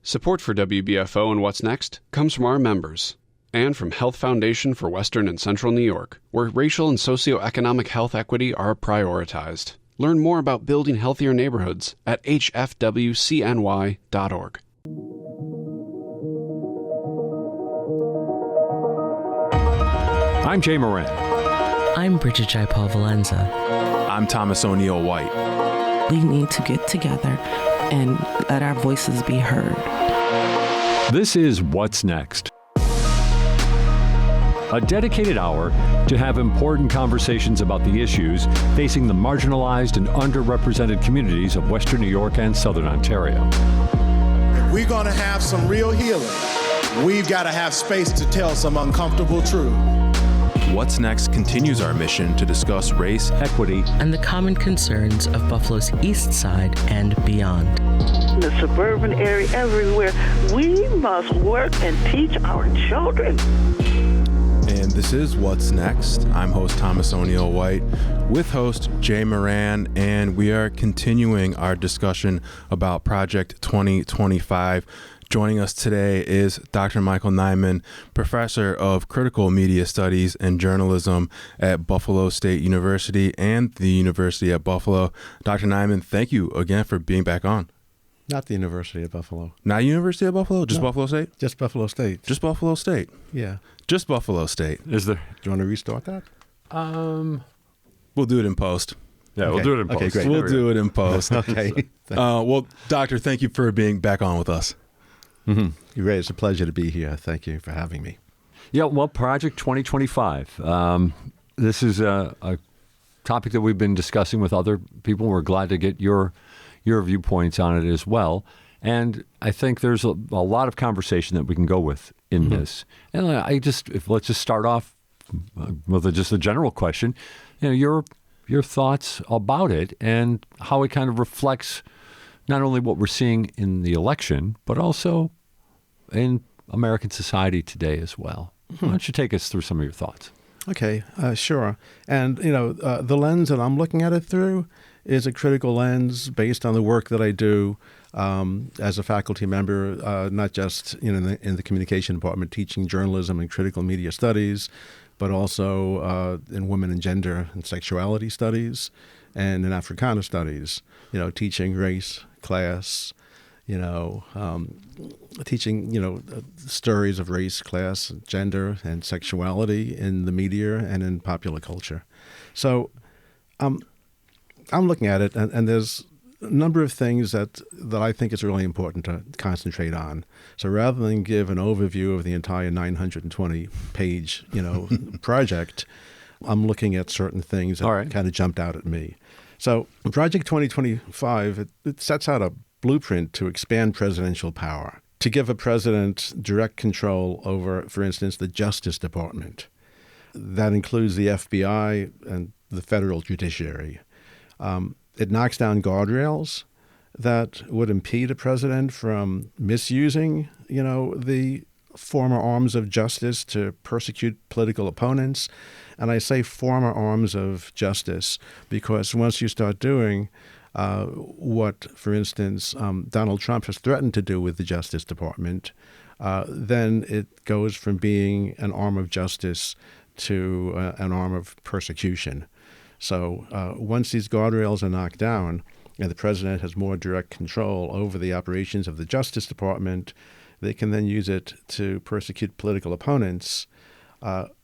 Support for WBFO and What's Next comes from our members and from Health Foundation for Western and Central New York, where racial and socioeconomic health equity are prioritized. Learn more about building healthier neighborhoods at hfwcny.org. I'm Jay Moran. I'm Bridget Jaipal Valenza. I'm Thomas O'Neil-White. We need to get together and let our voices be heard. This is What's Next, a dedicated hour to have important conversations about the issues facing the marginalized and underrepresented communities of Western New York and Southern Ontario. If we're going to have some real healing, we've got to have space to tell some uncomfortable truth. What's Next continues our mission to discuss race, equity, and the common concerns of Buffalo's East Side and beyond. The suburban area, everywhere, we must work and teach our children. And this is What's Next. I'm host Thomas O'Neil-White with host Jay Moran, and we are continuing our discussion about Project 2025. Joining us today is Dr. Michael Niman, professor of critical media studies and journalism at Buffalo State University and the University at Buffalo. Dr. Niman, thank you again for being back on. Not the University of Buffalo. Not University of Buffalo? Just No, Buffalo State? Just Buffalo State. Just Buffalo State. Yeah. Just Buffalo State. Is there? Do you want to restart that? We'll do it in post. Yeah, Okay. we'll do it in post. Okay, great. We'll do it in post. Okay. Well, Doctor, thank you for being back on with us. Mm-hmm. You're right. It's a pleasure to be here. Thank you for having me. Yeah, well, Project 2025. This is a topic that we've been discussing with other people. We're glad to get your viewpoints on it as well. And I think there's a lot of conversation that we can go with in this. And let's just start off with just a general question. Your thoughts about it and how it kind of reflects not only what we're seeing in the election, but also in American society today as well. Why don't you take us through some of your thoughts? Okay, sure. And, the lens that I'm looking at it through is a critical lens based on the work that I do as a faculty member, not just in the communication department, teaching journalism and critical media studies, but also in women and gender and sexuality studies and in Africana studies, teaching race, class, teaching, stories of race, class, gender, and sexuality in the media and in popular culture. So I'm looking at it, and there's a number of things that I think is really important to concentrate on. So rather than give an overview of the entire 920-page, project, I'm looking at certain things that kind of jumped out at me. So Project 2025, it sets out a blueprint to expand presidential power, to give a president direct control over, for instance, the Justice Department. That includes the FBI and the federal judiciary. It knocks down guardrails that would impede a president from misusing, the former arms of justice to persecute political opponents. And I say former arms of justice because once you start doing what, for instance, Donald Trump has threatened to do with the Justice Department, then it goes from being an arm of justice to an arm of persecution. So once these guardrails are knocked down and the president has more direct control over the operations of the Justice Department, they can then use it to persecute political opponents,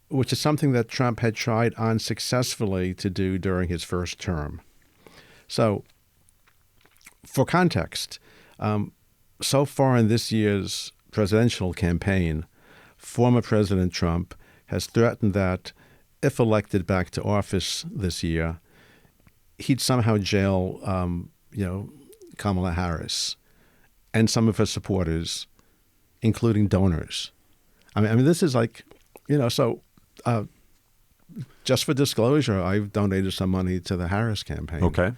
which is something that Trump had tried unsuccessfully to do during his first term. So for context, so far in this year's presidential campaign, former President Trump has threatened that if elected back to office this year, he'd somehow jail, Kamala Harris and some of her supporters, including donors. I mean, this is like, so just for disclosure, I've donated some money to the Harris campaign. Okay.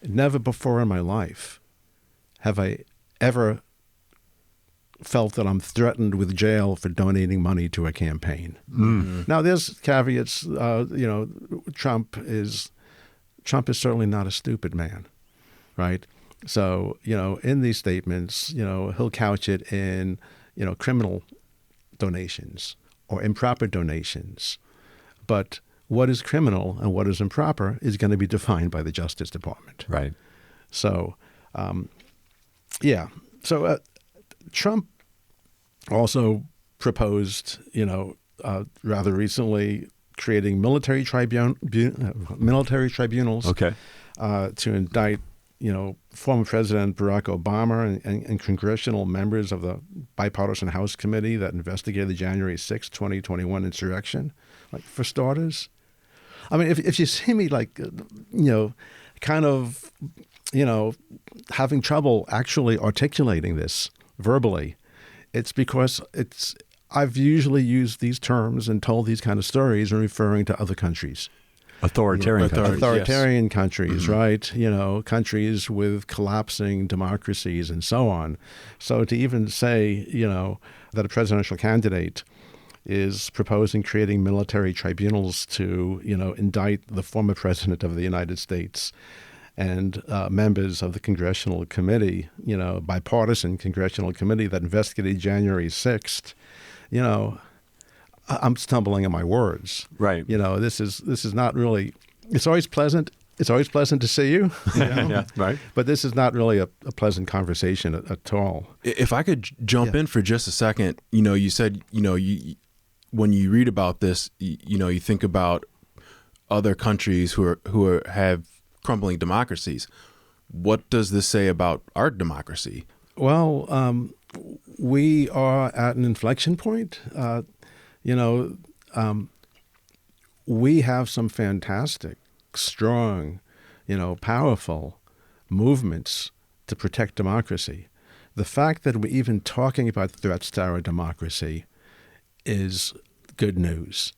Never before in my life have I ever felt that I'm threatened with jail for donating money to a campaign. Mm-hmm. Now, there's caveats. Trump is certainly not a stupid man, right? So, in these statements, he'll couch it in, criminal donations or improper donations. But what is criminal and what is improper is going to be defined by the Justice Department. Right. So, So Trump also proposed, rather recently, creating military tribunals to indict, former President Barack Obama and congressional members of the bipartisan House committee that investigated the January 6, 2021 insurrection, for starters. I mean, if you see me having trouble actually articulating this verbally, it's because I've usually used these terms and told these kind of stories in referring to other countries. Authoritarian countries, right? Countries with collapsing democracies and so on. So to even say, that a presidential candidate is proposing creating military tribunals to, indict the former president of the United States and members of the congressional committee, bipartisan congressional committee that investigated January 6th, I'm stumbling on my words. Right. This is not really. It's always pleasant. It's always pleasant to see you. Yeah. Right. But this is not really a pleasant conversation at all. If I could jump in for just a second, you said, when you read about this, you think about other countries who have crumbling democracies. What does this say about our democracy? Well, we are at an inflection point. We have some fantastic, strong, powerful movements to protect democracy. The fact that we're even talking about threats to our democracy is good news,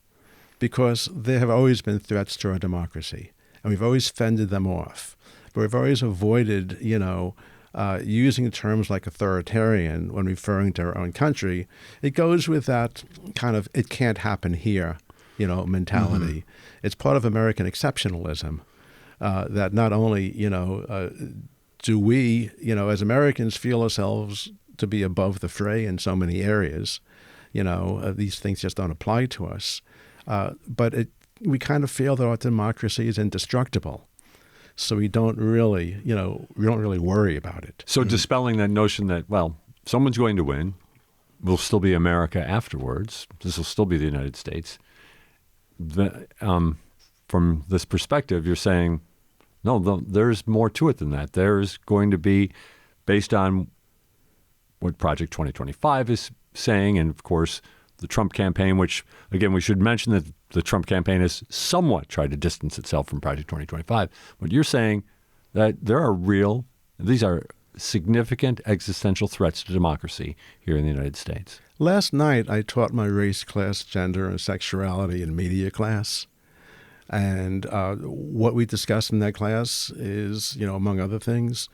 because there have always been threats to our democracy, and we've always fended them off. But we've always avoided, using terms like authoritarian when referring to our own country. It goes with that kind of "it can't happen here," mentality. Mm-hmm. It's part of American exceptionalism that not only, do we, as Americans feel ourselves to be above the fray in so many areas, these things just don't apply to us. But we kind of feel that our democracy is indestructible. So we don't really, worry about it. So dispelling that notion that, someone's going to win, will still be America afterwards. This will still be the United States. From this perspective, you're saying, no, there's more to it than that. There's going to be, based on what Project 2025 is saying, and of course, the Trump campaign, which, again, we should mention that the Trump campaign has somewhat tried to distance itself from Project 2025. But you're saying that these are significant existential threats to democracy here in the United States. Last night, I taught my race class, gender, and sexuality and media class. And what we discussed in that class is, among other things,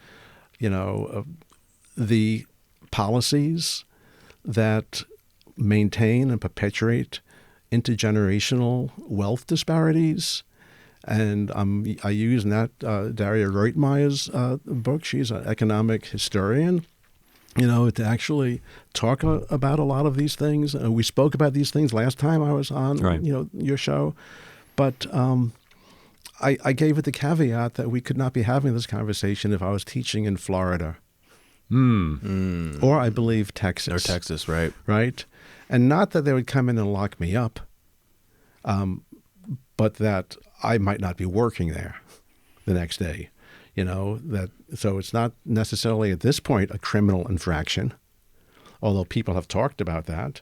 the policies that maintain and perpetuate intergenerational wealth disparities. And I use in that Daria Reutmeyer's book. She's an economic historian, to actually talk about a lot of these things. We spoke about these things last time I was on, your show. But I gave it the caveat that we could not be having this conversation if I was teaching in Florida. Or I believe Texas. Or Texas, right. Right? And not that they would come in and lock me up, but that I might not be working there the next day. So it's not necessarily at this point a criminal infraction, although people have talked about that,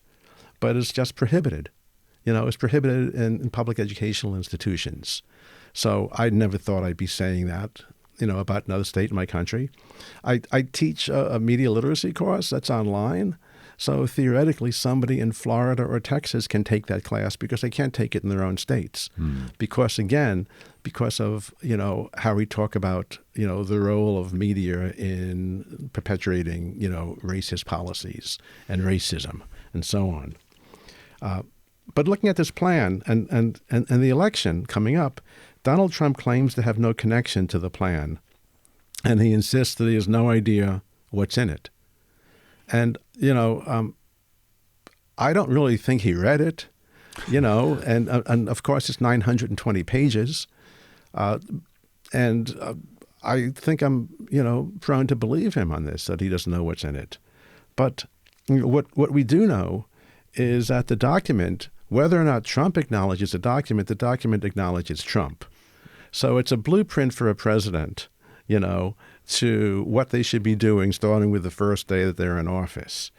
but it's just prohibited. It's prohibited in public educational institutions. So I never thought I'd be saying that, about another state in my country. I teach a media literacy course that's online. So theoretically, somebody in Florida or Texas can take that class because they can't take it in their own states. Because of, how we talk about, the role of media in perpetuating, racist policies and racism and so on. But looking at this plan and the election coming up, Donald Trump claims to have no connection to the plan. and he insists that he has no idea what's in it. And, I don't really think he read it, and of course it's 920 pages. And I think I'm, prone to believe him on this, that he doesn't know what's in it. But what we do know is that the document, whether or not Trump acknowledges the document acknowledges Trump. So it's a blueprint for a president, to what they should be doing starting with the first day that they're in office.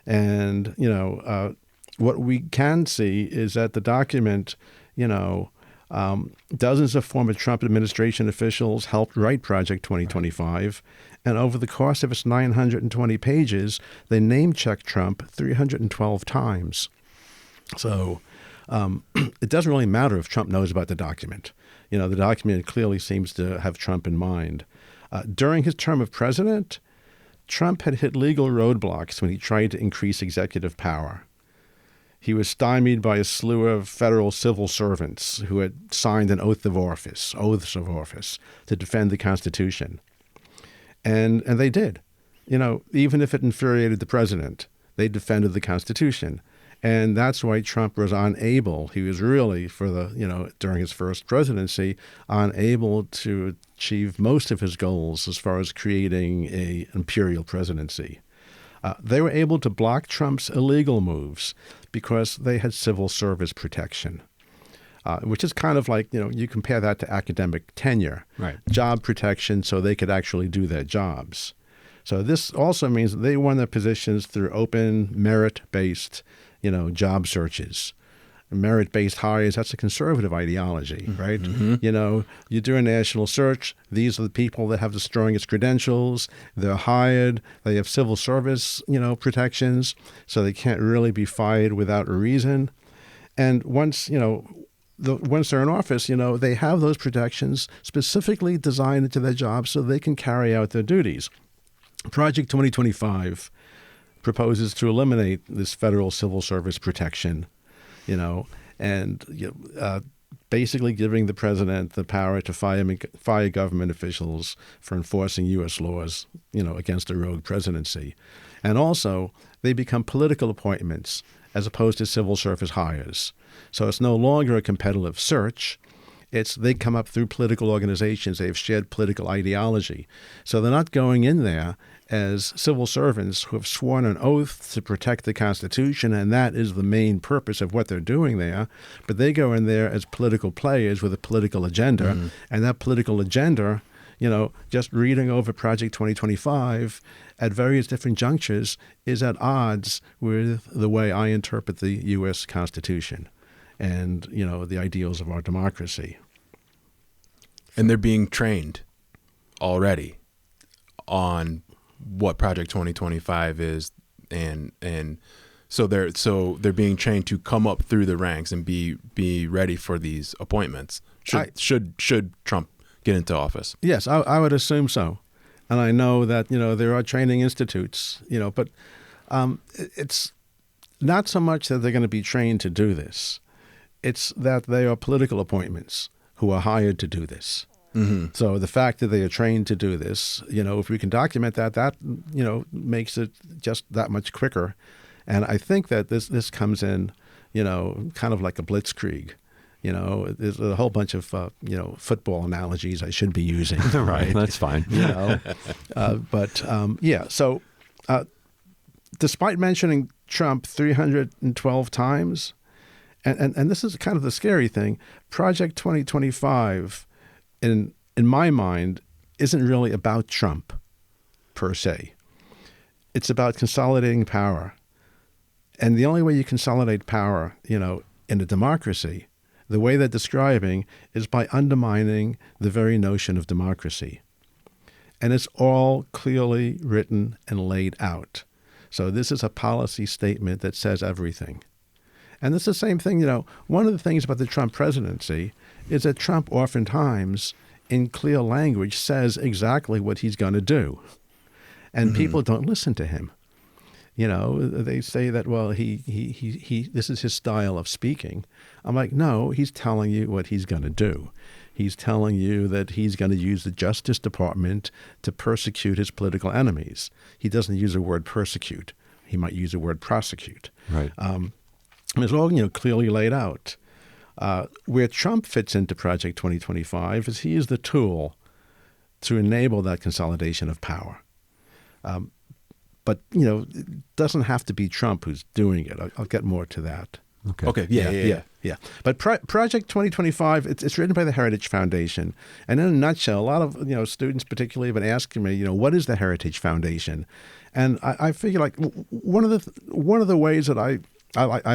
And, what we can see is that the document, dozens of former Trump administration officials helped write Project 2025. And over the course of its 920 pages, they name-checked Trump 312 times. So it doesn't really matter if Trump knows about the document. The document clearly seems to have Trump in mind. During his term of president, Trump had hit legal roadblocks when he tried to increase executive power. He was stymied by a slew of federal civil servants who had signed an oaths of office, to defend the Constitution. And they did. Even if it infuriated the president, they defended the Constitution. And that's why Trump was unable. He was really, during his first presidency, unable to achieve most of his goals as far as creating an imperial presidency. They were able to block Trump's illegal moves because they had civil service protection, which is kind of like, you compare that to academic tenure, right? Job protection, so they could actually do their jobs. So this also means that they won their positions through open, merit-based job searches. Merit-based hires, that's a conservative ideology, right? Mm-hmm. You do a national search. These are the people that have the strongest credentials. They're hired. They have civil service, protections, so they can't really be fired without a reason. And once they're in office, they have those protections specifically designed into their jobs so they can carry out their duties. Project 2025 proposes to eliminate this federal civil service protection, basically giving the president the power to fire government officials for enforcing U.S. laws, against a rogue presidency. And also, they become political appointments as opposed to civil service hires. So it's no longer a competitive search. They come up through political organizations. They have shared political ideology. So they're not going in there as civil servants who have sworn an oath to protect the Constitution, and that is the main purpose of what they're doing there. But they go in there as political players with a political agenda, and that political agenda, just reading over Project 2025 at various different junctures is at odds with the way I interpret the U.S. Constitution and, the ideals of our democracy. And they're being trained already on what Project 2025 is, and so they're being trained to come up through the ranks and be ready for these appointments. Should Trump get into office? Yes, I would assume so. And I know that, there are training institutes, but it's not so much that they're going to be trained to do this. It's that they are political appointments who are hired to do this. Mm-hmm. So the fact that they are trained to do this, if we can document that, makes it just that much quicker. And I think that this comes in, kind of like a blitzkrieg. There's a whole bunch of, football analogies I should be using. Right, that's fine. So despite mentioning Trump 312 times, and this is kind of the scary thing, Project 2025, in my mind, isn't really about Trump per se. It's about consolidating power. And the only way you consolidate power, in a democracy, the way they're describing is by undermining the very notion of democracy. And it's all clearly written and laid out. So this is a policy statement that says everything. And it's the same thing, one of the things about the Trump presidency is that Trump oftentimes, in clear language, says exactly what he's going to do. And people don't listen to him. They say that, well, he this is his style of speaking. I'm like, no, he's telling you what he's going to do. He's telling you that he's going to use the Justice Department to persecute his political enemies. He doesn't use the word persecute. He might use the word prosecute. Right. It's all clearly laid out. Where Trump fits into Project 2025 is he is the tool to enable that consolidation of power. But it doesn't have to be Trump who's doing it. I'll get more to that. Okay. Yeah. But Project 2025, it's written by the Heritage Foundation, and in a nutshell, a lot of students particularly have been asking me, what is the Heritage Foundation? And I figure like one of the ways that I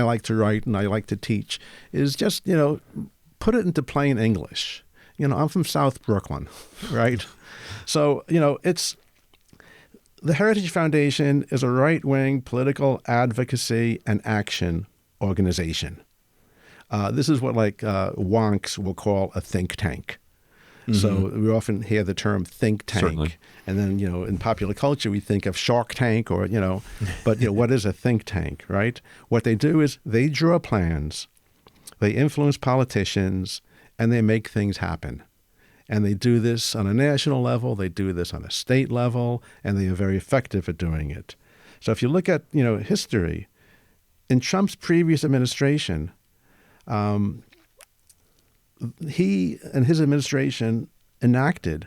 like to write and I like to teach is just put it into plain English. I'm from South Brooklyn, right? So it's. The Heritage Foundation is a right-wing political advocacy and action organization. This is what wonks will call a think tank. Mm-hmm. So we often hear the term think tank. Certainly. And then, in popular culture, we think of Shark Tank or, but, what is a think tank, right? What they do is they draw plans, they influence politicians, and they make things happen. And they do this on a national level, they do this on a state level, and they are very effective at doing it. So if you look at, history, in Trump's previous administration, he and his administration enacted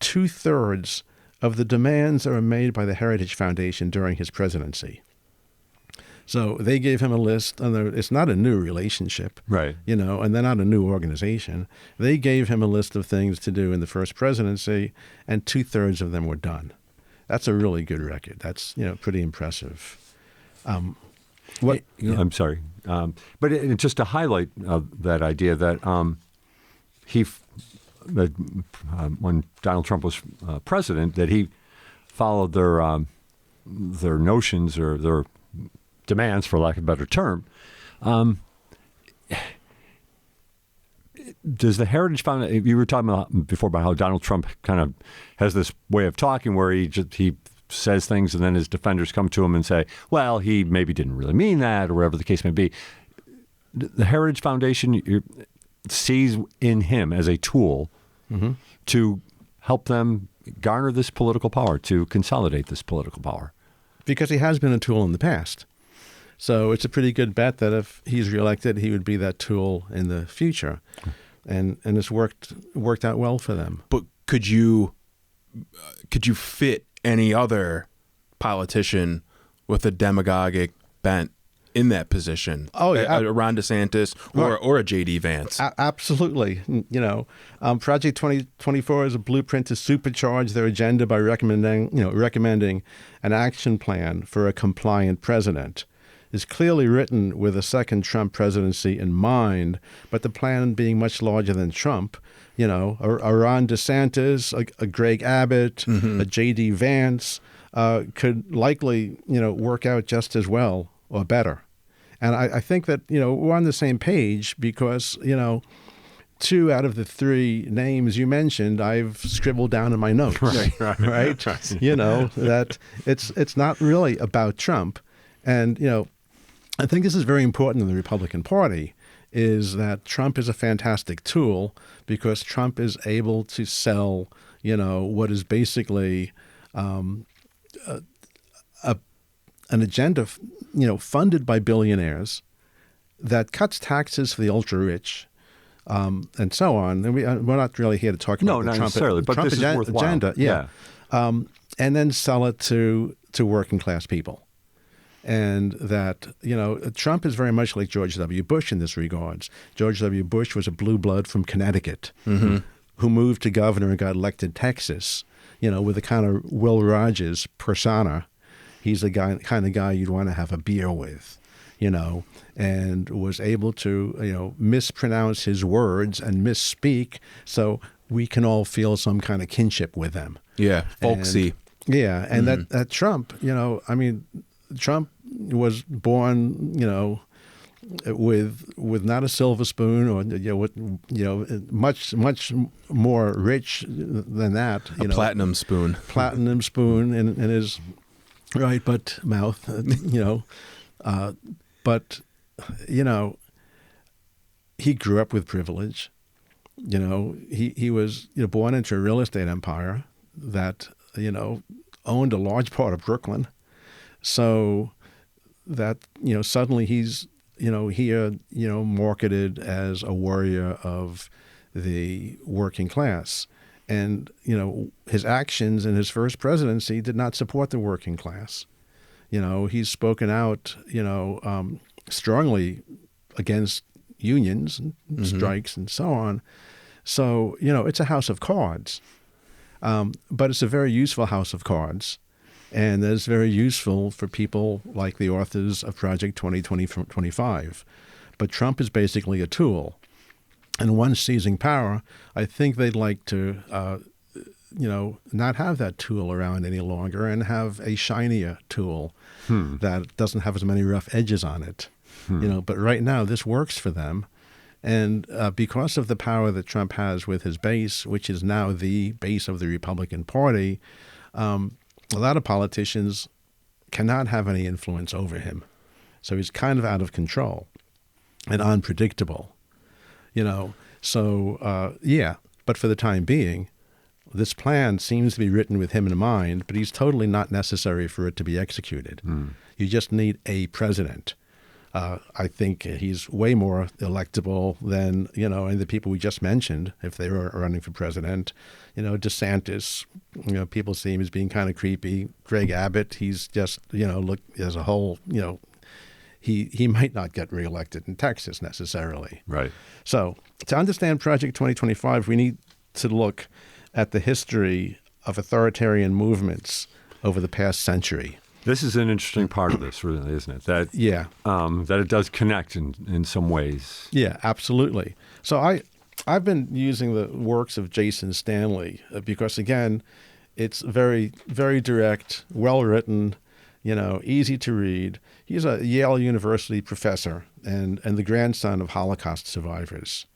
2/3 of the demands that were made by the Heritage Foundation during his presidency. So they gave him a list, and it's not a new relationship, right? And they're not a new organization. They gave him a list of things to do in the first presidency, and 2/3 of them were done. That's a really good record. That's pretty impressive. I'm sorry, but just to highlight that idea that when Donald Trump was president, that he followed their notions or their demands, for lack of a better term. Does the Heritage Foundation, you were talking about before about how Donald Trump kind of has this way of talking where he says things and then his defenders come to him and say, well, he maybe didn't really mean that or whatever the case may be. The Heritage Foundation sees in him as a tool to help them garner this political power, to consolidate this political power. Because he has been a tool in the past. So it's a pretty good bet that if he's reelected, he would be that tool in the future. And it's worked out well for them. But could you fit any other politician with a demagogic bent in that position? Oh, yeah. A Ron DeSantis or a J.D. Vance? Absolutely. Project 2024 is a blueprint to supercharge their agenda by recommending an action plan for a compliant president. Is clearly written with a second Trump presidency in mind, but the plan being much larger than Trump. A Ron DeSantis, a Greg Abbott, a J.D. Vance could likely, work out just as well or better. And I think that, we're on the same page because, 2 out of the 3 names you mentioned, I've scribbled down in my notes, right? That it's not really about Trump. And, I think this is very important in the Republican Party, is that Trump is a fantastic tool because Trump is able to sell, what is basically an agenda, funded by billionaires that cuts taxes for the ultra-rich and so on. And we're not really here to talk about the Trump agenda. Yeah. And then sell it to working-class people. And that, Trump is very much like George W. Bush in this regards. George W. Bush was a blue blood from Connecticut who moved to governor and got elected Texas, with a kind of Will Rogers persona. He's the kind of guy you'd want to have a beer with, and was able to, mispronounce his words and misspeak so we can all feel some kind of kinship with them. Yeah, folksy. And that Trump, Trump was born, with not a silver spoon or much more rich than that. A platinum spoon. Platinum spoon in his Right, but mouth, but, he grew up with privilege. He was born into a real estate empire that, owned a large part of Brooklyn. So that, suddenly he's, here, marketed as a warrior of the working class. And, his actions in his first presidency did not support the working class. He's spoken out, strongly against unions and strikes and so on. So, it's a house of cards. But it's a very useful house of cards. And it's very useful for people like the authors of Project 2025. But Trump is basically a tool. And once seizing power, I think they'd like to, not have that tool around any longer and have a shinier tool that doesn't have as many rough edges on it. But right now, this works for them. And because of the power that Trump has with his base, which is now the base of the Republican Party, a lot of politicians cannot have any influence over him. So he's kind of out of control and unpredictable. But for the time being, this plan seems to be written with him in mind, but he's totally not necessary for it to be executed. You just need a president. I think he's way more electable than, and the people we just mentioned, if they were running for president. DeSantis, people see him as being kind of creepy. Greg Abbott, he's just, look, as a whole, he might not get reelected in Texas necessarily. Right. So to understand Project 2025, we need to look at the history of authoritarian movements over the past century. This is an interesting part of this, really, isn't it? That it does connect in some ways. Yeah, absolutely. So I've been using the works of Jason Stanley because, again, it's very, very direct, well-written, easy to read. He's a Yale University professor and the grandson of Holocaust survivors.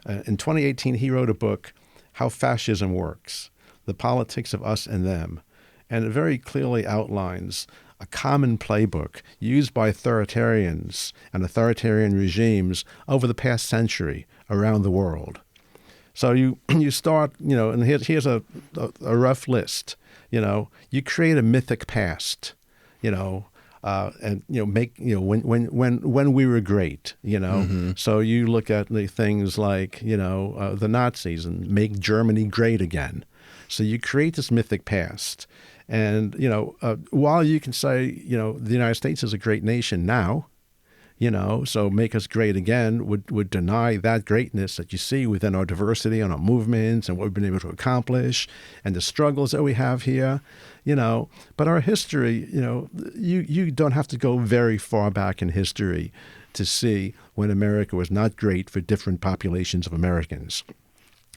In 2018, he wrote a book, How Fascism Works, The Politics of Us and Them. And it very clearly outlines a common playbook used by authoritarians and authoritarian regimes over the past century around the world. So you start, and here's a rough list. You create a mythic past, and make when we were great, So you look at the things like the Nazis and make Germany great again. So you create this mythic past. And, while you can say, the United States is a great nation now, so make us great again would deny that greatness that you see within our diversity and our movements and what we've been able to accomplish and the struggles that we have here, But our history, you don't have to go very far back in history to see when America was not great for different populations of Americans.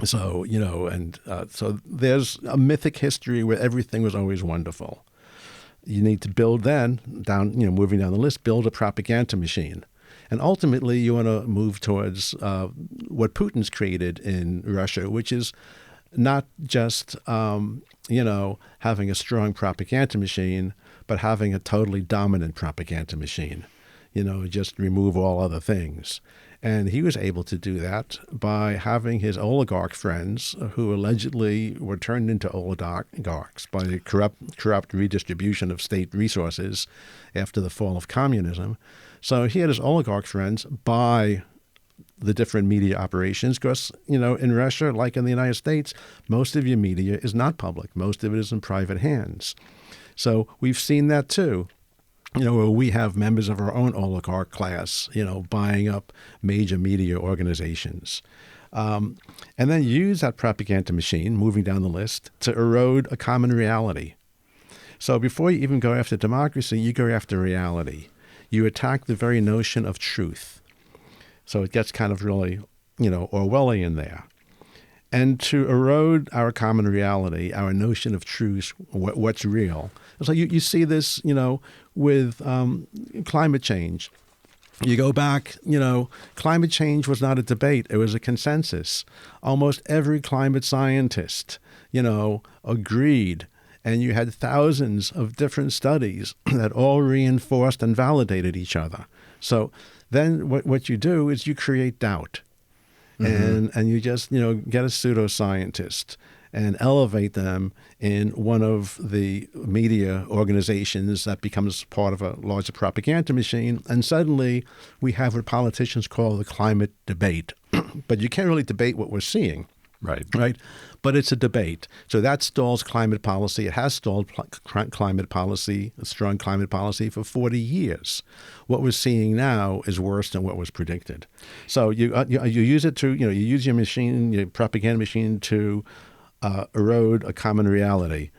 So, so there's a mythic history where everything was always wonderful. You need to build moving down the list, build a propaganda machine. And ultimately, you want to move towards what Putin's created in Russia, which is not just, having a strong propaganda machine, but having a totally dominant propaganda machine. Just remove all other things. And he was able to do that by having his oligarch friends, who allegedly were turned into oligarchs by the corrupt redistribution of state resources after the fall of communism. So he had his oligarch friends buy the different media operations because, in Russia, like in the United States, most of your media is not public. Most of it is in private hands. So we've seen that too. Where we have members of our own oligarch class, buying up major media organizations. And then use that propaganda machine, moving down the list, to erode a common reality. So before you even go after democracy, you go after reality. You attack the very notion of truth. So it gets kind of really, Orwellian there. And to erode our common reality, our notion of truth, what's real. So you see this, with climate change. You go back, climate change was not a debate. It was a consensus. Almost every climate scientist, agreed and you had thousands of different studies that all reinforced and validated each other. So then what you do is you create doubt. And you just, get a pseudoscientist and elevate them in one of the media organizations that becomes part of a larger propaganda machine. And suddenly we have what politicians call the climate debate. But you can't really debate what we're seeing. Right. But it's a debate. So that stalls climate policy. It has stalled climate policy, a strong climate policy for 40 years. What we're seeing now is worse than what was predicted. So you use it to, you use your machine, your propaganda machine to erode a common reality.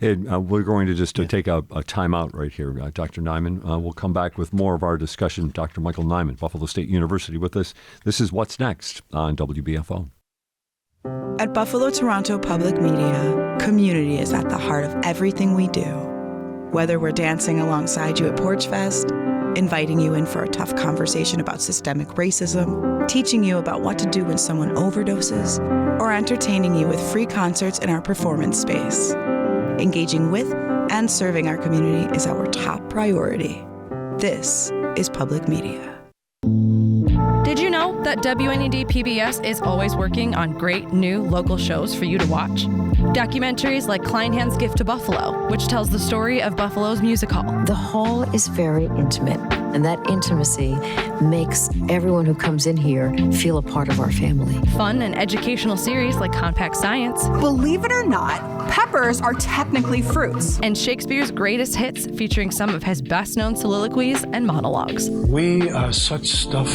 We're going to just take a timeout right here. Dr. Niman, we'll come back with more of our discussion. Dr. Michael Niman, Buffalo State University with us. This is What's Next on WBFO. At Buffalo Toronto Public Media, community is at the heart of everything we do. Whether we're dancing alongside you at Porch Fest, inviting you in for a tough conversation about systemic racism, teaching you about what to do when someone overdoses, or entertaining you with free concerts in our performance space. Engaging with and serving our community is our top priority. This is public media. Did you know that WNED PBS is always working on great new local shows for you to watch? Documentaries like Kleinhand's Gift to Buffalo, which tells the story of Buffalo's music hall. The hall is very intimate, and that intimacy makes everyone who comes in here feel a part of our family. Fun and educational series like Compact Science. Believe it or not, peppers are technically fruits. And Shakespeare's greatest hits, featuring some of his best-known soliloquies and monologues. We are such stuff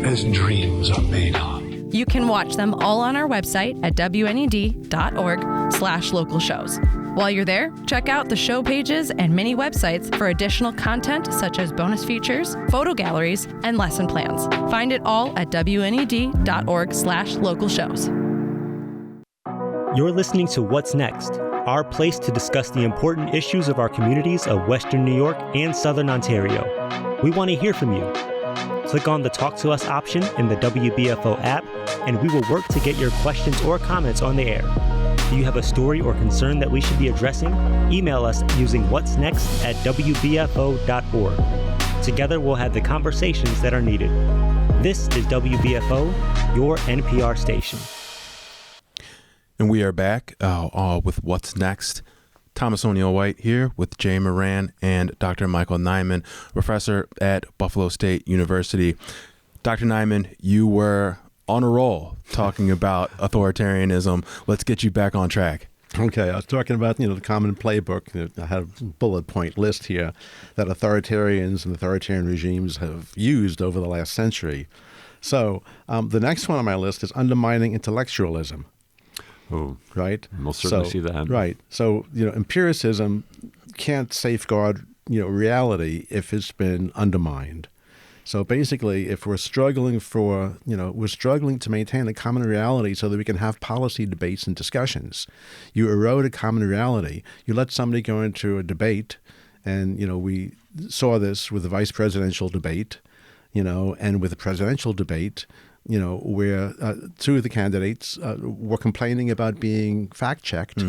as dreams are made of. You can watch them all on our website at wned.org/local shows. While you're there, check out the show pages and mini websites for additional content such as bonus features, photo galleries, and lesson plans. Find it all at wned.org/local shows. You're listening to What's Next, our place to discuss the important issues of our communities of Western New York and Southern Ontario. We want to hear from you. Click on the Talk to Us option in the WBFO app, and we will work to get your questions or comments on the air. Do you have a story or concern that we should be addressing? Email us using whatsnext@wbfo.org. Together we'll have the conversations that are needed. This is WBFO, your NPR station. And we are back with What's Next. Thomas O'Neil-White here with Jay Moran and Dr. Michael Niman, professor at Buffalo State University. Dr. Niman, you were on a roll talking about authoritarianism. Let's get you back on track. Okay, I was talking about the common playbook. I have a bullet point list here that authoritarians and authoritarian regimes have used over the last century. So the next one on my list is undermining intellectualism. Oh, right. We'll certainly see that. Right. So, empiricism can't safeguard, reality if it's been undermined. So basically, if we're struggling to maintain a common reality so that we can have policy debates and discussions, you erode a common reality. You let somebody go into a debate, and, we saw this with the vice presidential debate, and with the presidential debate, where two of the candidates were complaining about being fact-checked,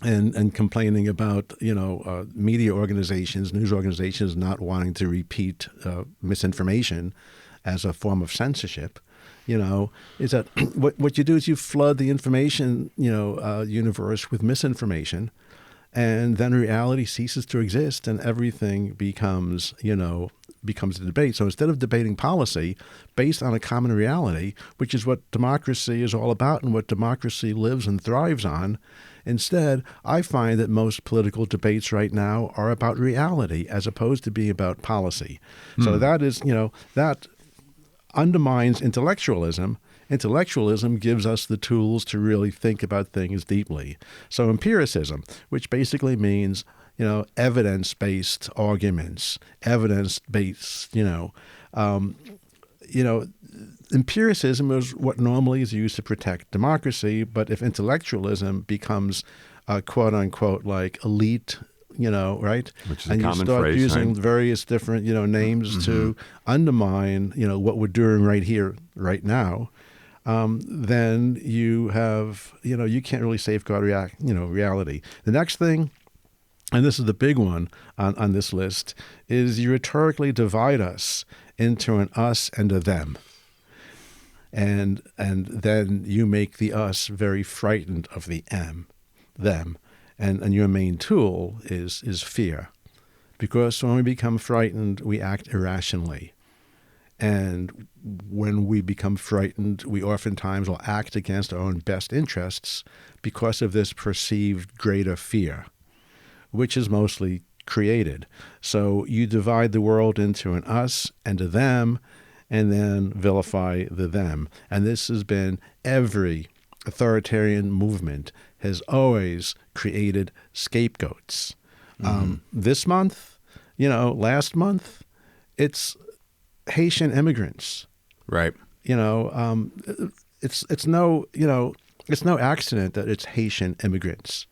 and complaining about, media organizations, news organizations not wanting to repeat misinformation as a form of censorship. Is that what you do is you flood the information, universe with misinformation, and then reality ceases to exist, and everything becomes a debate. So instead of debating policy based on a common reality, which is what democracy is all about and what democracy lives and thrives on, instead, I find that most political debates right now are about reality as opposed to being about policy. So that is, that undermines intellectualism. Intellectualism gives us the tools to really think about things deeply. So empiricism, which basically means evidence-based arguments, evidence-based, empiricism is what normally is used to protect democracy. But if intellectualism becomes, quote unquote, like elite, right? Which is and a common you start phrase, using right? various different, names to undermine, what we're doing right here, right now. then you have, you can't really safeguard reality. The next thing, and this is the big one on this list, is you rhetorically divide us into an us and a them. And then you make the us very frightened of the them. And your main tool is fear. Because when we become frightened, we act irrationally. And when we become frightened, we oftentimes will act against our own best interests because of this perceived greater fear, which is mostly created. So you divide the world into an us and a them, and then vilify the them. And this has been every authoritarian movement has always created scapegoats. This month, last month, it's Haitian immigrants, right? It's no accident that it's Haitian immigrants,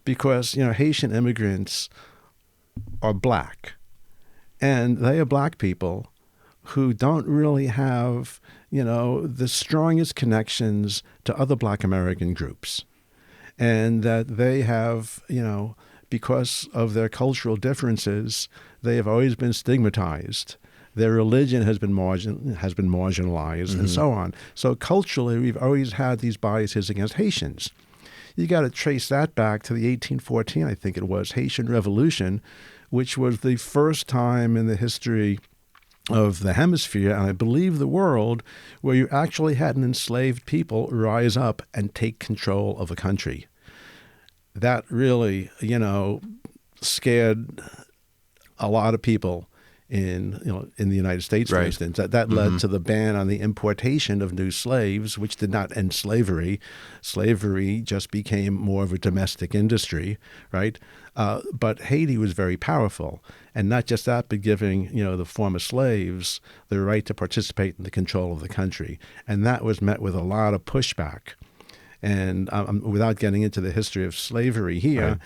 because Haitian immigrants are black, and they are black people who don't really have the strongest connections to other Black American groups, and that they have because of their cultural differences, they have always been stigmatized. Their religion has been marginalized, and so on. So culturally, we've always had these biases against Haitians. You got to trace that back to the 1814, I think it was, Haitian Revolution, which was the first time in the history of the hemisphere, and I believe the world, where you actually had an enslaved people rise up and take control of a country. That really, scared a lot of people in the United States, for instance. That led to the ban on the importation of new slaves, which did not end slavery. Slavery just became more of a domestic industry, right? But Haiti was very powerful. And not just that, but giving, the former slaves the right to participate in the control of the country. And that was met with a lot of pushback. And without getting into the history of slavery here,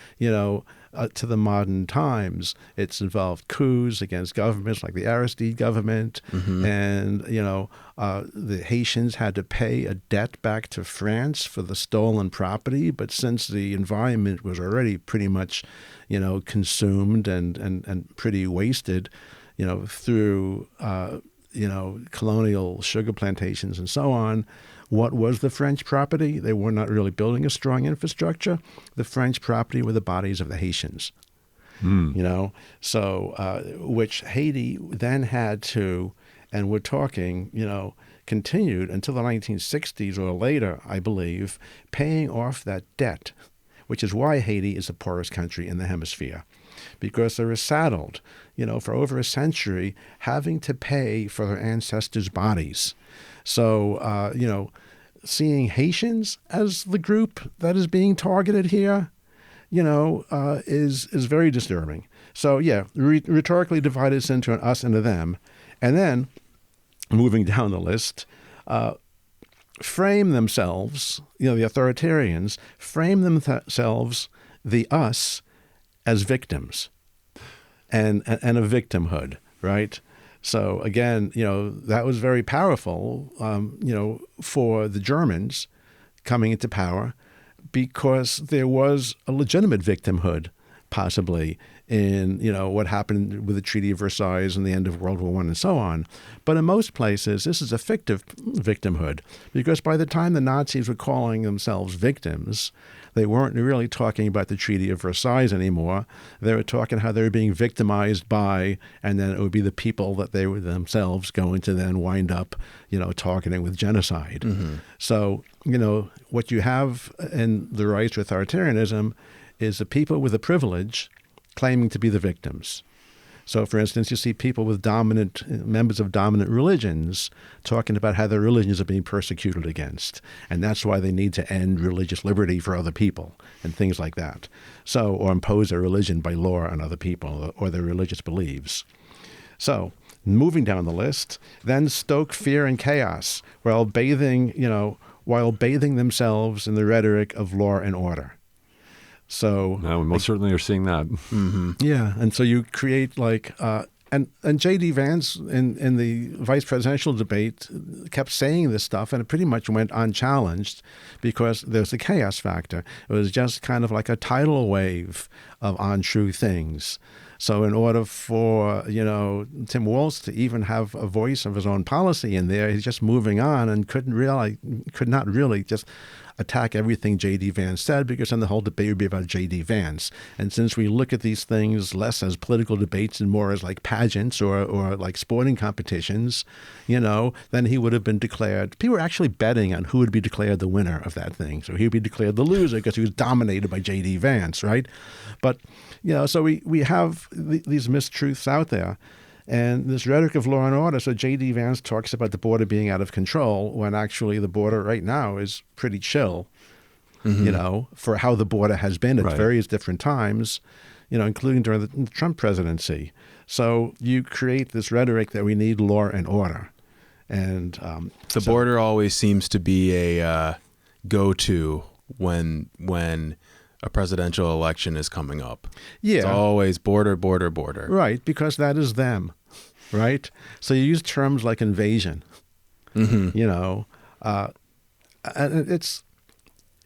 to the modern times, it's involved coups against governments like the Aristide government. And, the Haitians had to pay a debt back to France for the stolen property. But since the environment was already pretty much, consumed and pretty wasted, through, colonial sugar plantations and so on, what was the French property? They were not really building a strong infrastructure. The French property were the bodies of the Haitians, which Haiti then had to, and we're talking, continued until the 1960s or later, I believe, paying off that debt, which is why Haiti is the poorest country in the hemisphere, because they were saddled, for over a century, having to pay for their ancestors' bodies. So, seeing Haitians as the group that is being targeted here, is very disturbing. So, rhetorically divide us into an us and a them. And then, moving down the list, frame themselves, the authoritarians, frame themselves, the us, as victims and a victimhood, right? So again, that was very powerful, for the Germans coming into power, because there was a legitimate victimhood, possibly, in, what happened with the Treaty of Versailles and the end of World War I and so on. But in most places, this is a fictive victimhood, because by the time the Nazis were calling themselves victims, they weren't really talking about the Treaty of Versailles anymore. They were talking how they were being victimized by, and then it would be the people that they were themselves going to then wind up, targeting with genocide. So, what you have in the rise to authoritarianism is the people with the privilege claiming to be the victims. So, for instance, you see people with members of dominant religions talking about how their religions are being persecuted against, and that's why they need to end religious liberty for other people and things like that. So, or impose their religion by law on other people or their religious beliefs. So, moving down the list, then stoke fear and chaos while bathing themselves in the rhetoric of law and order. So no, we most certainly are seeing that. Yeah, and so you create And J.D. Vance in the vice presidential debate kept saying this stuff, and it pretty much went unchallenged because there's a chaos factor. It was just kind of like a tidal wave of untrue things. So in order for, Tim Walz to even have a voice of his own policy in there, he's just moving on and could not really just attack everything J.D. Vance said, because then the whole debate would be about J.D. Vance. And since we look at these things less as political debates and more as like pageants or like sporting competitions, then he would have been declared. People were actually betting on who would be declared the winner of that thing. So he would be declared the loser because he was dominated by J.D. Vance, right? But, so we have these mistruths out there. And this rhetoric of law and order, so J.D. Vance talks about the border being out of control when actually the border right now is pretty chill, for how the border has been at various different times, including during the Trump presidency. So you create this rhetoric that we need law and order. And the border always seems to be a go-to when a presidential election is coming up. Yeah. It's always border, border, border. Right, because that is them, right? So you use terms like invasion, and it's,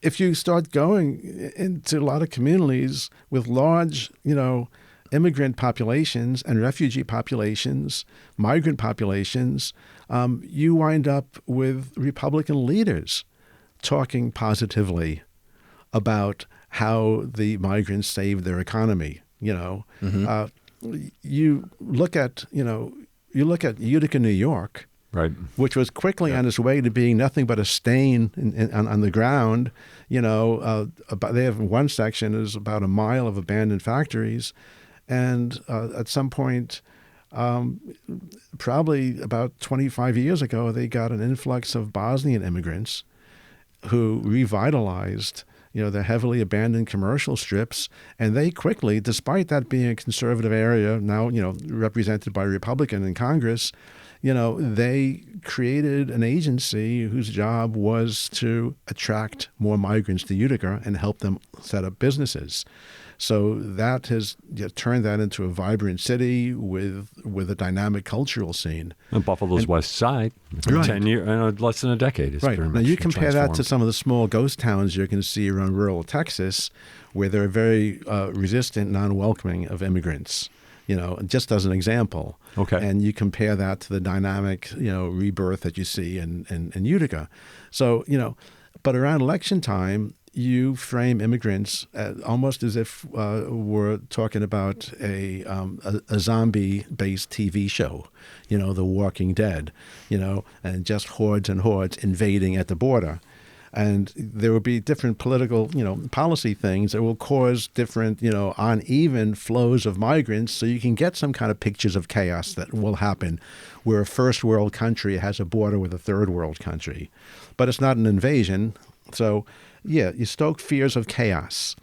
if you start going into a lot of communities with large, immigrant populations and refugee populations, migrant populations, you wind up with Republican leaders talking positively about how the migrants saved their economy. You look at Utica, New York, right, which was quickly on its way to being nothing but a stain on the ground. They have one section is about a mile of abandoned factories, and at some point, probably about 25 years ago, they got an influx of Bosnian immigrants who revitalized the heavily abandoned commercial strips, and they quickly, despite that being a conservative area now, represented by a Republican in Congress, they created an agency whose job was to attract more migrants to Utica and help them set up businesses. So that has turned that into a vibrant city with a dynamic cultural scene. And Buffalo's West Side, for 10 years, less than a decade. It's right. Now you compare that to some of the small ghost towns you can see around rural Texas, where they're very resistant, non-welcoming of immigrants. Just as an example. Okay. And you compare that to the dynamic, rebirth that you see in Utica. So, but around election time, you frame immigrants almost as if we're talking about a zombie-based TV show, The Walking Dead, and just hordes and hordes invading at the border. And there will be different political, policy things that will cause different, uneven flows of migrants, so you can get some kind of pictures of chaos that will happen where a first world country has a border with a third world country. But it's not an invasion. So, yeah, you stoke fears of chaos,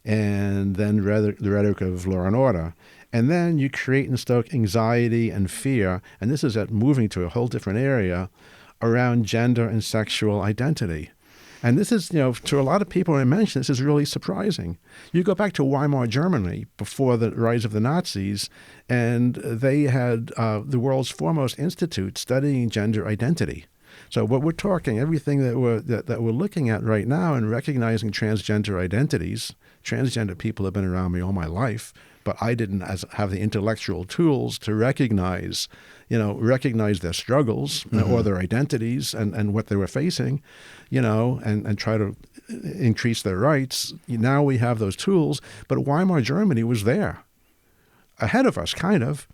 and then the rhetoric of law and order. And then you create and stoke anxiety and fear, and this is moving to a whole different area, around gender and sexual identity. And this is, to a lot of people, when I mention this, is really surprising. You go back to Weimar Germany before the rise of the Nazis, and they had the world's foremost institute studying gender identity. So what we're talking, everything that we're looking at right now and recognizing transgender identities, transgender people have been around me all my life, but I didn't have the intellectual tools to recognize their struggles or their identities and what they were facing, and try to increase their rights. Now we have those tools, but Weimar Germany was there, ahead of us, kind of.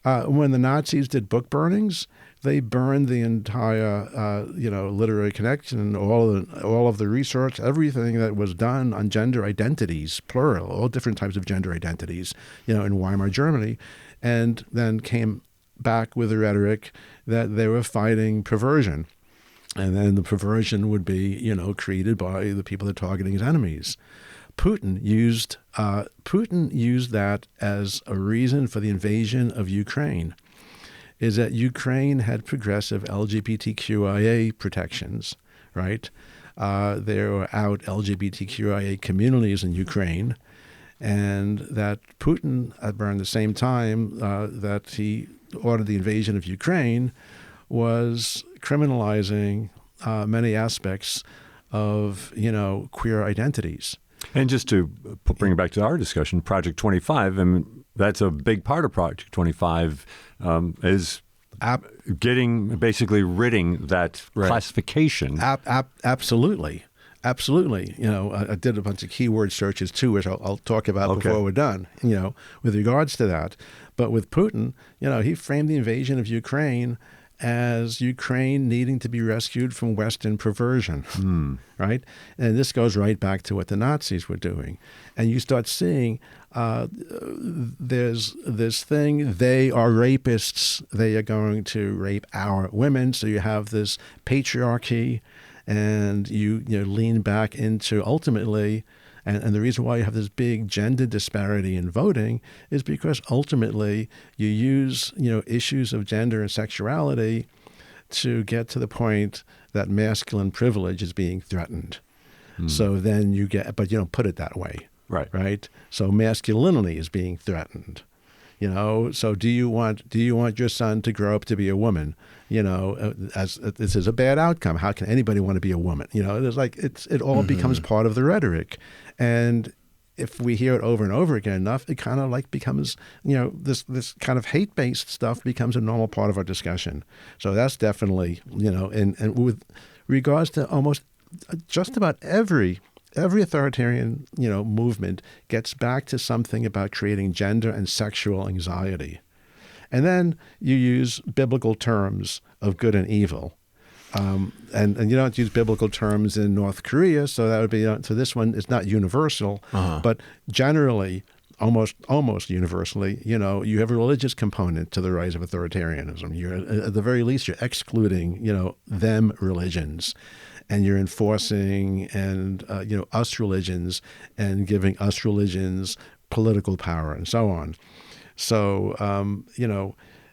When the Nazis did book burnings, they burned the entire, literary connection, all of the research, everything that was done on gender identities, plural, all different types of gender identities, in Weimar Germany, and then came back with the rhetoric that they were fighting perversion. And then the perversion would be, created by the people they're targeting as enemies. Putin used that as a reason for the invasion of Ukraine, is that Ukraine had progressive LGBTQIA protections, right? There were out LGBTQIA communities in Ukraine, and that Putin, around the same time that he ordered the invasion of Ukraine, was criminalizing many aspects of, queer identities. And just to bring it back to our discussion, Project 25, I mean, that's a big part of Project 25 is basically ridding that classification. Absolutely. Absolutely. I did a bunch of keyword searches too, which I'll talk about before we're done, with regards to that. But with Putin, he framed the invasion of Ukraine as Ukraine needing to be rescued from Western perversion, right? And this goes right back to what the Nazis were doing. And you start seeing there's this thing, they are rapists, they are going to rape our women. So you have this patriarchy, and you lean back into ultimately, and the reason why you have this big gender disparity in voting is because ultimately you use issues of gender and sexuality to get to the point that masculine privilege is being threatened. So then you get, but you don't put it that way, right? So masculinity is being threatened. So do you want your son to grow up to be a woman? As this is a bad outcome. How can anybody want to be a woman? There's it all becomes part of the rhetoric, and if we hear it over and over again enough, it kind of becomes this kind of hate-based stuff becomes a normal part of our discussion. So that's definitely and with regards to almost just about every authoritarian, movement gets back to something about creating gender and sexual anxiety. And then you use biblical terms of good and evil. And you don't use biblical terms in North Korea, so that would be, so this one is not universal, but generally, almost universally, you have a religious component to the rise of authoritarianism. You're, at the very least, you're excluding, them religions. And you're enforcing us religions and giving us religions political power and so on. So,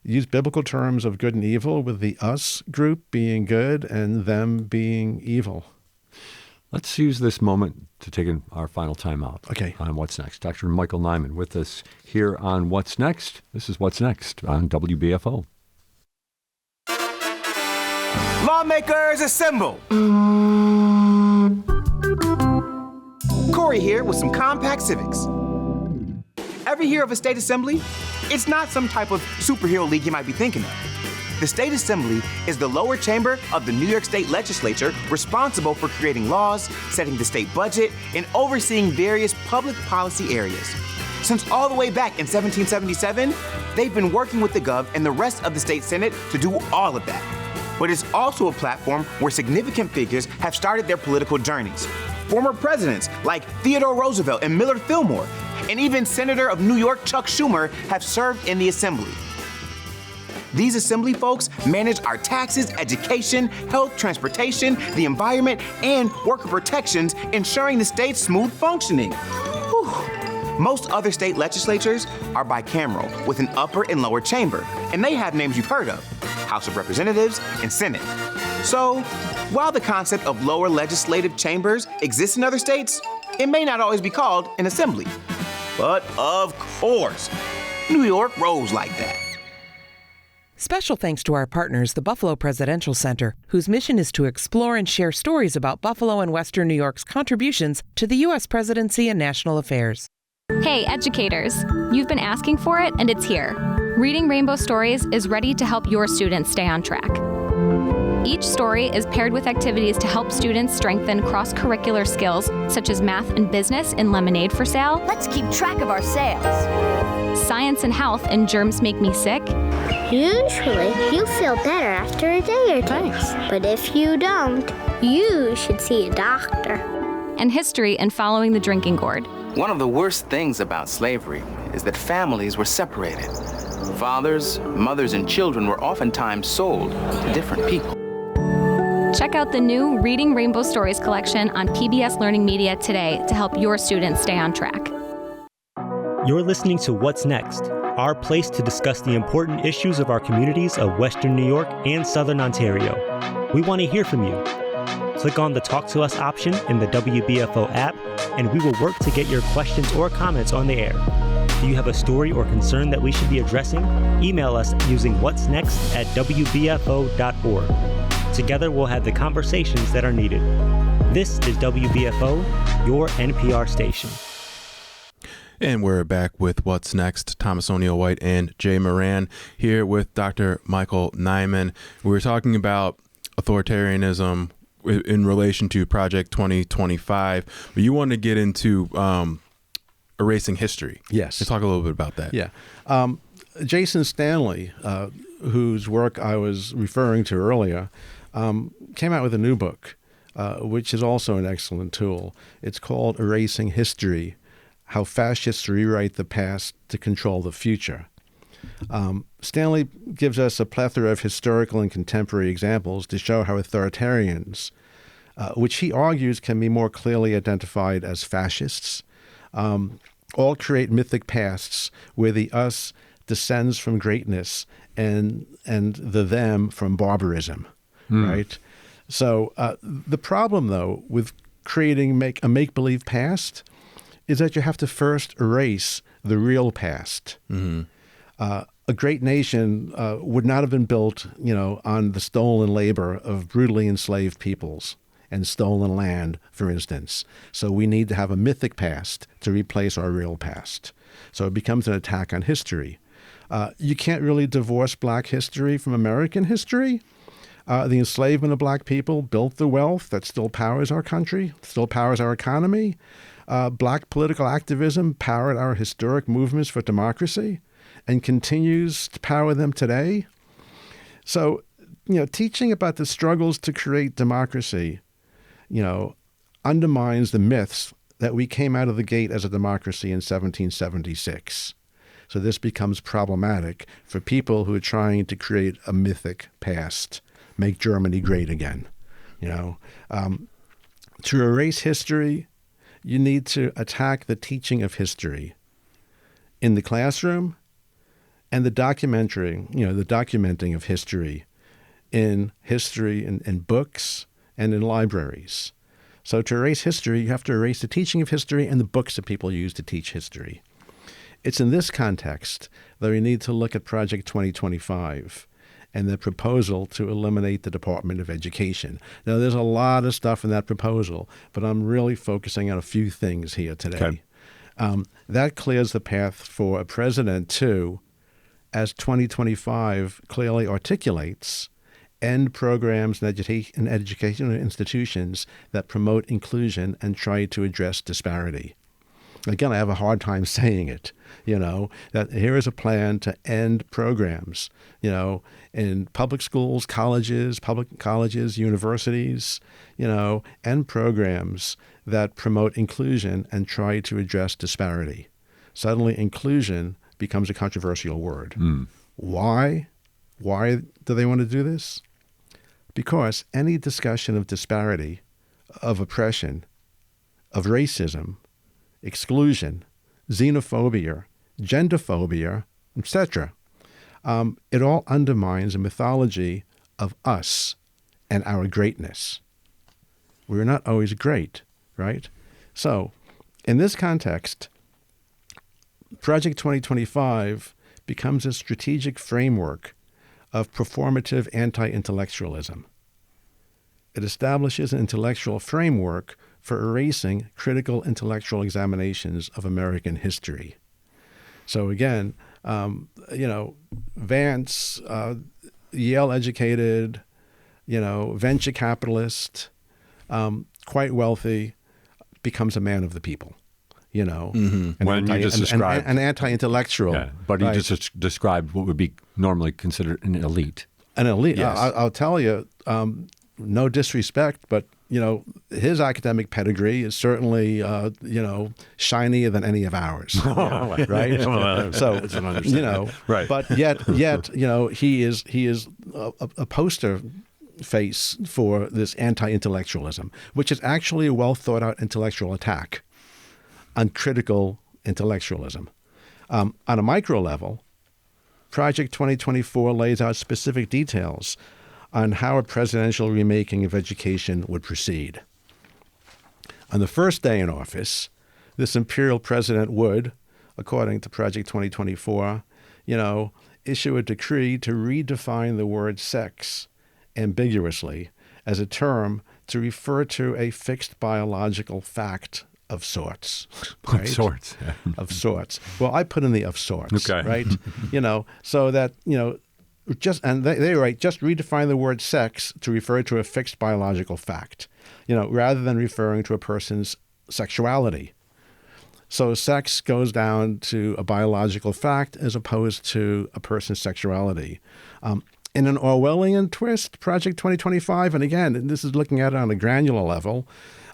use biblical terms of good and evil with the us group being good and them being evil. Let's use this moment to take our final time out. Okay. On What's Next. Dr. Michael Niman with us here on What's Next. This is What's Next on WBFO. Lawmakers assemble! Corey here with some compact civics. Ever hear of a state assembly? It's not some type of superhero league you might be thinking of. The state assembly is the lower chamber of the New York State Legislature responsible for creating laws, setting the state budget, and overseeing various public policy areas. Since all the way back in 1777, they've been working with the Gov and the rest of the state Senate to do all of that. But it's also a platform where significant figures have started their political journeys. Former presidents like Theodore Roosevelt and Millard Fillmore, and even Senator of New York Chuck Schumer have served in the assembly. These assembly folks manage our taxes, education, health, transportation, the environment, and worker protections, ensuring the state's smooth functioning. Whew. Most other state legislatures are bicameral with an upper and lower chamber, and they have names you've heard of: House of Representatives and Senate. So, while the concept of lower legislative chambers exists in other states, it may not always be called an assembly. But of course, New York rolls like that. Special thanks to our partners, the Buffalo Presidential Center, whose mission is to explore and share stories about Buffalo and Western New York's contributions to the U.S. presidency and national affairs. Hey, educators, you've been asking for it, and it's here. Reading Rainbow Stories is ready to help your students stay on track. Each story is paired with activities to help students strengthen cross-curricular skills, such as math and business in Lemonade for Sale. Let's keep track of our sales. Science and health in Germs Make Me Sick. Usually, you feel better after a day or two. Thanks. But if you don't, you should see a doctor. And history in Following the Drinking Gourd. One of the worst things about slavery is that families were separated. Fathers, mothers, and children were oftentimes sold to different people. Check out the new Reading Rainbow Stories collection on PBS Learning Media today to help your students stay on track. You're listening to What's Next, our place to discuss the important issues of our communities of Western New York and Southern Ontario. We want to hear from you. Click on the Talk to Us option in the WBFO app, and we will work to get your questions or comments on the air. Do you have a story or concern that we should be addressing? Email us using whatsnext@wbfo.org. Together, we'll have the conversations that are needed. This is WBFO, your NPR station. And we're back with What's Next. Thomas O'Neil-White and Jay Moran here with Dr. Michael Niman. We were talking about authoritarianism in relation to Project 2025, but you want to get into erasing history. Yes. Let's talk a little bit about that. Yeah. Jason Stanley, whose work I was referring to earlier, came out with a new book, which is also an excellent tool. It's called Erasing History: How Fascists Rewrite the Past to Control the Future. Stanley gives us a plethora of historical and contemporary examples to show how authoritarians, which he argues can be more clearly identified as fascists, all create mythic pasts where the us descends from greatness and the them from barbarism, right? So the problem, though, with creating a make-believe past is that you have to first erase the real past. Mm-hmm. A great nation would not have been built, on the stolen labor of brutally enslaved peoples and stolen land, for instance. So we need to have a mythic past to replace our real past. So it becomes an attack on history. You can't really divorce black history from American history. The enslavement of black people built the wealth that still powers our country, still powers our economy. Black political activism powered our historic movements for democracy and continues to power them today. So, teaching about the struggles to create democracy, undermines the myths that we came out of the gate as a democracy in 1776. So this becomes problematic for people who are trying to create a mythic past, make Germany great again. To erase history, you need to attack the teaching of history in the classroom and the documenting of history in books and in libraries. So to erase history, you have to erase the teaching of history and the books that people use to teach history. It's in this context that we need to look at Project 2025 and the proposal to eliminate the Department of Education. Now, there's a lot of stuff in that proposal, but I'm really focusing on a few things here today. Okay. That clears the path for a president to, as 2025 clearly articulates, end programs and educational institutions that promote inclusion and try to address disparity. Again, I have a hard time saying it, that here is a plan to end programs, in public schools, public colleges, universities, end programs that promote inclusion and try to address disparity. Suddenly, inclusion becomes a controversial word. Why? Why do they want to do this? Because any discussion of disparity, of oppression, of racism, exclusion, xenophobia, genderphobia, etc., it all undermines a mythology of us and our greatness. We're not always great, right? So, in this context, Project 2025 becomes a strategic framework of performative anti-intellectualism. It establishes an intellectual framework for erasing critical intellectual examinations of American history. So again, Vance, Yale-educated, venture capitalist, quite wealthy, becomes a man of the people. When you just described an anti-intellectual. Yeah, but you just described what would be normally considered an elite. An elite. Yes. I'll tell you, no disrespect, but his academic pedigree is certainly shinier than any of ours. Right? So right. But yet he is a poster face for this anti-intellectualism, which is actually a well thought out intellectual attack on critical intellectualism. On a micro level, Project 2024 lays out specific details on how a presidential remaking of education would proceed. On the first day in office, this imperial president would, according to Project 2024, issue a decree to redefine the word sex ambiguously as a term to refer to a fixed biological fact of sorts. Right? Of sorts. Of sorts. Well, I put in the of sorts, okay. right? So that, they write, just redefine the word sex to refer to a fixed biological fact, rather than referring to a person's sexuality. So sex goes down to a biological fact as opposed to a person's sexuality. In an Orwellian twist, Project 2025, and again, this is looking at it on a granular level,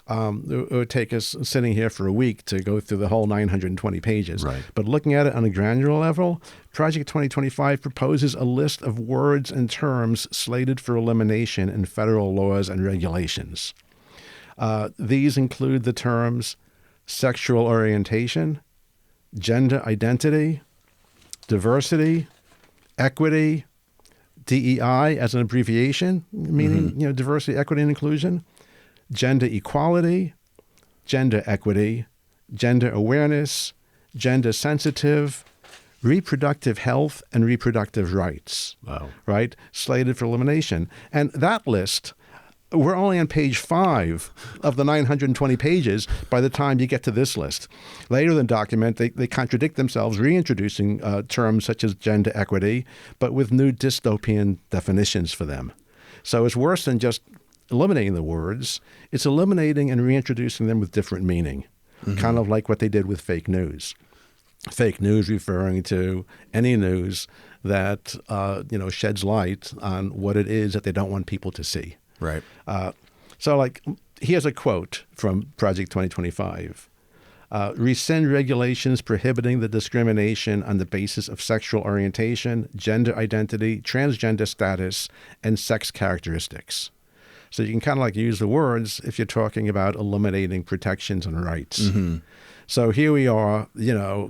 it would take us sitting here for a week to go through the whole 920 pages. Right. But looking at it on a granular level, Project 2025 proposes a list of words and terms slated for elimination in federal laws and regulations. These include the terms sexual orientation, gender identity, diversity, equity, DEI as an abbreviation, meaning diversity, equity, and inclusion, gender equality, gender equity, gender awareness, gender sensitive, reproductive health, and reproductive rights. Wow. Right? Slated for elimination. And that list, we're only on page 5 of the 920 pages by the time you get to this list. Later in the document, they contradict themselves, reintroducing terms such as gender equity, but with new dystopian definitions for them. So it's worse than just eliminating the words. It's eliminating and reintroducing them with different meaning, kind of like what they did with fake news. Fake news referring to any news that sheds light on what it is that they don't want people to see. Right. So here's a quote from Project 2025. Rescind regulations prohibiting the discrimination on the basis of sexual orientation, gender identity, transgender status, and sex characteristics. So you can kind of use the words if you're talking about eliminating protections and rights. Mm-hmm. So here we are,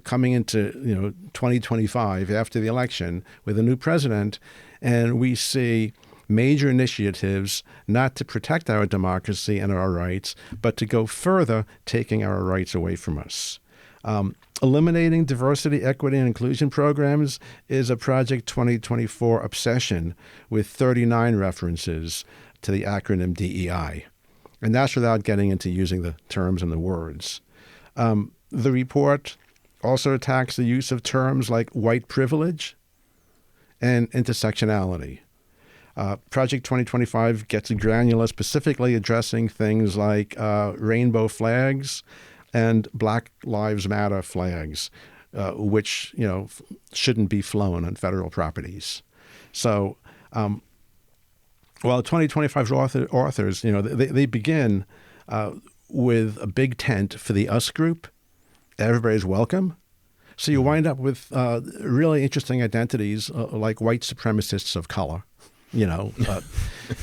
coming into 2025 after the election with a new president, and we see major initiatives not to protect our democracy and our rights, but to go further, taking our rights away from us. Eliminating diversity, equity, and inclusion programs is a Project 2024 obsession with 39 references to the acronym DEI. And that's without getting into using the terms and the words. The report also attacks the use of terms like white privilege and intersectionality. Project 2025 gets granular, specifically addressing things like rainbow flags and Black Lives Matter flags, which shouldn't be flown on federal properties. So, while 2025's authors, they begin with a big tent for the us group. Everybody's welcome. So you wind up with really interesting identities like white supremacists of color.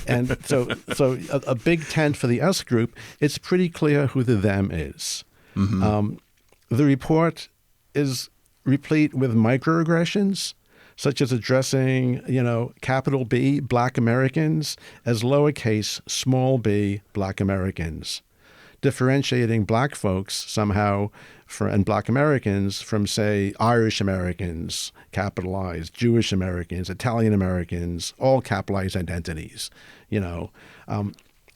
And so a big tent for the us group, it's pretty clear who the them is. Mm-hmm. The report is replete with microaggressions, such as addressing, capital B, Black Americans, as lowercase small b, Black Americans, differentiating Black folks somehow and Black Americans from, say, Irish Americans, capitalized, Jewish Americans, Italian Americans, all capitalized identities.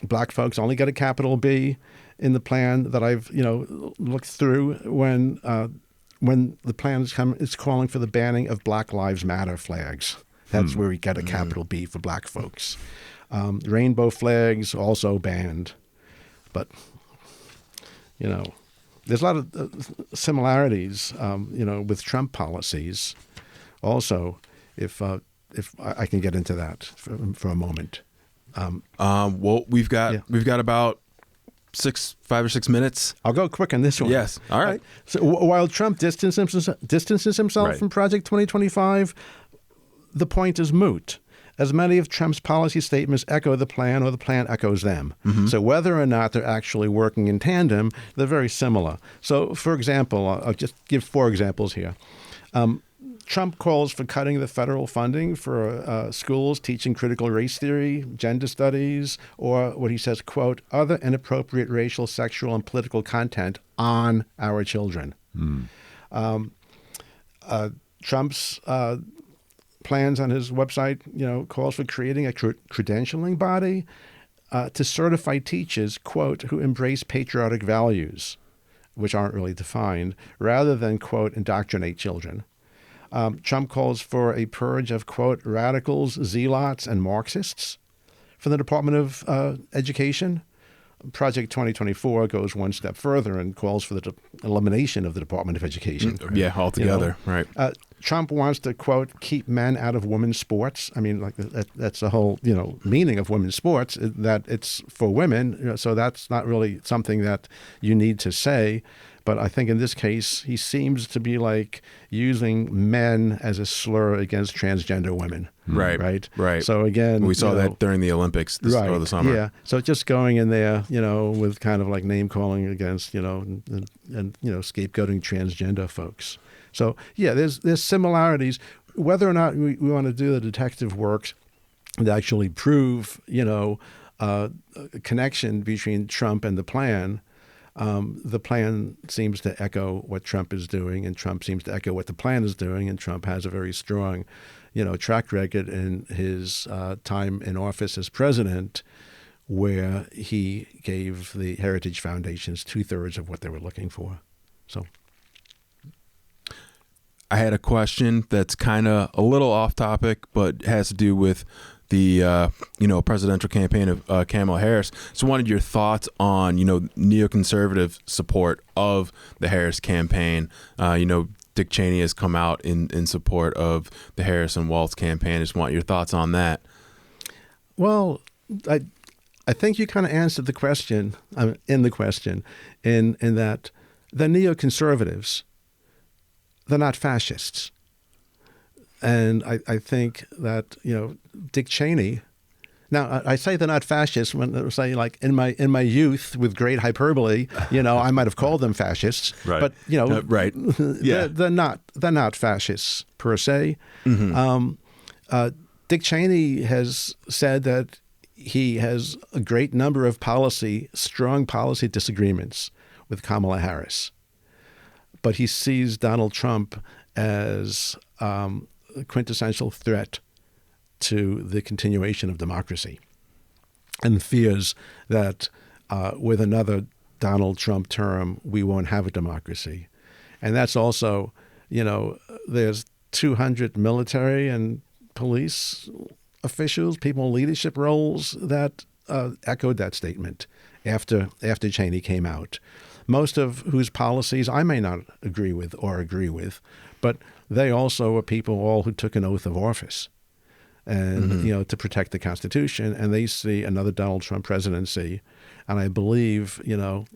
Black folks only get a capital B in the plan that I've, looked through when the plan is calling for the banning of Black Lives Matter flags. That's where we get a capital B for Black folks. Rainbow flags also banned. But, there's a lot of similarities, with Trump policies. Also, if I can get into that for a moment. Well, we've got about 5 or 6 minutes. I'll go quick on this one. Yes. All right. So while Trump distances himself Right. from Project 2025, the point is moot, as many of Trump's policy statements echo the plan or the plan echoes them. Mm-hmm. So whether or not they're actually working in tandem, they're very similar. So, for example, I'll just give 4 examples here. Trump calls for cutting the federal funding for schools teaching critical race theory, gender studies, or what he says, quote, other inappropriate racial, sexual, and political content on our children. Trump's plans on his website, calls for creating a credentialing body to certify teachers, quote, who embrace patriotic values, which aren't really defined, rather than, quote, indoctrinate children. Trump calls for a purge of, quote, radicals, zealots, and Marxists from the Department of Education. Project 2024 goes one step further and calls for the elimination of the Department of Education. Yeah, altogether, right. Trump wants to, quote, keep men out of women's sports. I mean, like that's the whole, meaning of women's sports, that it's for women. So that's not really something that you need to say. But I think in this case, he seems to be like using men as a slur against transgender women. Right. So again, we saw that during the Olympics over the summer. Yeah. So just going in there, with kind of like name calling against, and scapegoating transgender folks. So yeah, there's similarities. Whether or not we want to do the detective work to actually prove, a connection between Trump and the plan. The plan seems to echo what Trump is doing, and Trump seems to echo what the plan is doing, and Trump has a very strong, track record in his time in office as president, where he gave the Heritage Foundations 2/3 of what they were looking for. So I had a question that's kind of a little off topic, but has to do with the presidential campaign of Kamala Harris. So wanted your thoughts on neoconservative support of the Harris campaign. Dick Cheney has come out in support of the Harris and Walz campaign. Just want your thoughts on that. Well, I think you kind of answered the question in that the neoconservatives, they're not fascists. And I think that, Dick Cheney, now I say they're not fascists when I say, like, in my youth, with great hyperbole, I might have called them fascists. Right. But, right. Yeah. they're not fascists per se. Mm-hmm. Dick Cheney has said that he has a great number of strong policy disagreements with Kamala Harris. But he sees Donald Trump as a quintessential threat to the continuation of democracy, and fears that with another Donald Trump term, we won't have a democracy. And that's also, there's 200 military and police officials, people in leadership roles that echoed that statement after Cheney came out. Most of whose policies I may not agree with, but they also are people all who took an oath of office and, to protect the Constitution. And they see another Donald Trump presidency. And I believe,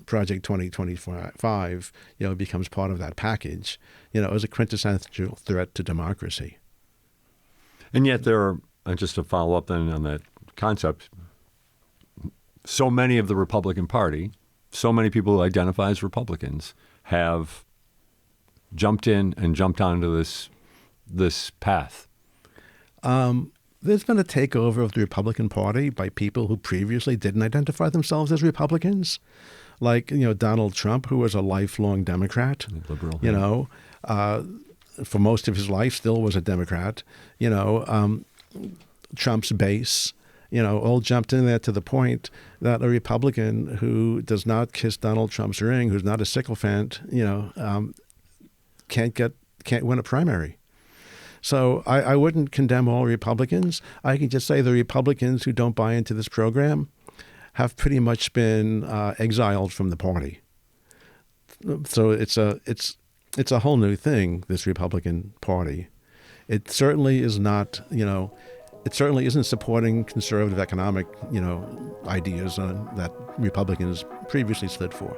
Project 2025, becomes part of that package, as a quintessential threat to democracy. And yet there are, and just to follow up then on that concept, so many of the Republican Party, so many people who identify as Republicans have jumped in and jumped onto this path. There's been a takeover of the Republican Party by people who previously didn't identify themselves as Republicans, like Donald Trump, who was a lifelong Democrat, liberal, for most of his life still was a Democrat. Trump's base, all jumped in there to the point that a Republican who does not kiss Donald Trump's ring, who's not a sycophant, can't win a primary. So I wouldn't condemn all Republicans. I can just say the Republicans who don't buy into this program have pretty much been exiled from the party. So it's a whole new thing, this Republican Party. It certainly is not, it certainly isn't supporting conservative economic, ideas that Republicans previously stood for.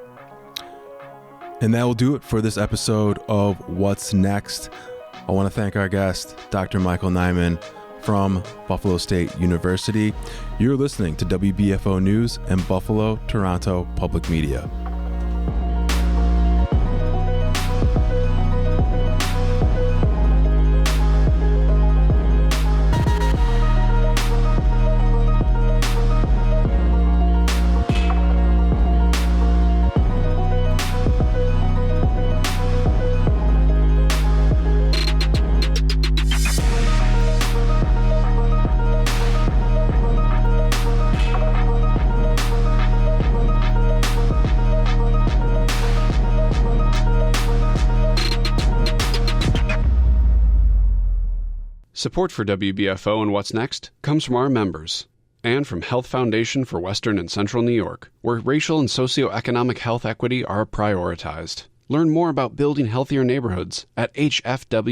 And that will do it for this episode of What's Next. I want to thank our guest, Dr. Michael Niman from Buffalo State University. You're listening to WBFO News and Buffalo Toronto Public Media. Support for WBFO and What's Next comes from our members and from Health Foundation for Western and Central New York, where racial and socioeconomic health equity are prioritized. Learn more about building healthier neighborhoods at hfwcny.org.